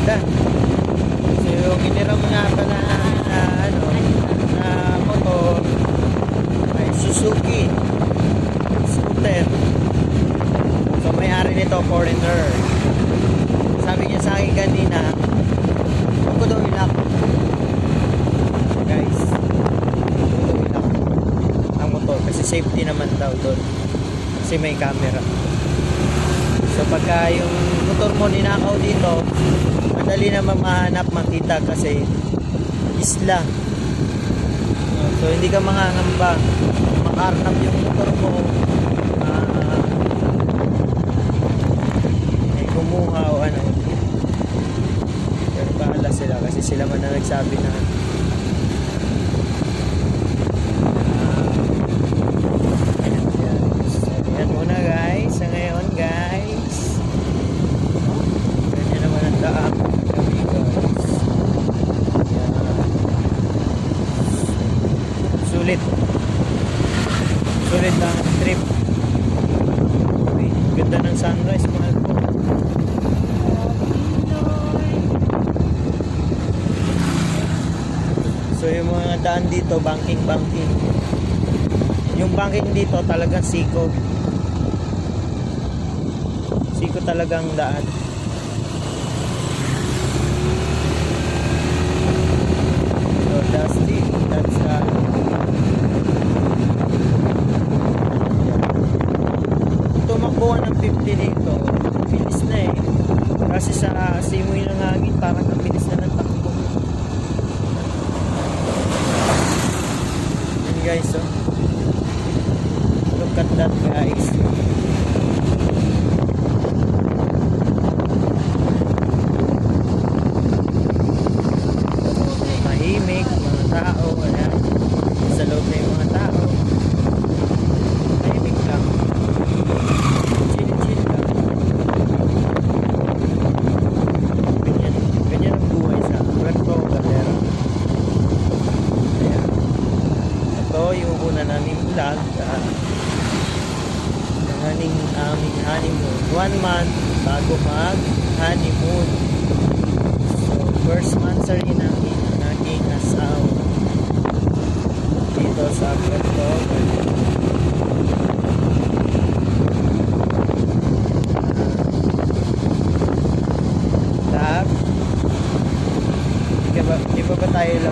ganda. So yung iniram nga pala na ano na motor ay Suzuki scooter. So may-ari nito foreigner. Sabi niya sa akin kanina, huwag ko daw ilak. Guys, huwag ko daw ilak ang motor kasi safety naman daw doon. Kasi may camera. So pagka yung motor mo ninakaw dito, madali naman mahanap, makita kasi isla. So hindi ka mangangamba, makarnap yung motor mo, may kumuha o ano. Pero bahala sila kasi sila man na nagsabi na yan muna guys sa ngayon guys. Ganyan naman ang daan kami guys. Sulit ang trip. Uy, ganda ng sunrise mahal po. So yung mga daan dito banking. Yung banking dito talagang siko talagang daan. So that's tumakbo ng 50 dito bilis na eh kasi sa simoy ng hangin parang ang bilis na ng takbo. Yan guys, oh, look at that guys. Mahimik mga tao, ayan. Sa loob na yung mga tao, mahimik lang, chill lang. Ganyan ang buhay sa Puerto Galera. Ayan, ito yung una namin vlog aming honeymoon, 1 month bago mag honeymoon. So first monthsary namin aking asawa dito sa Puerto Galera. Di ba ba tayo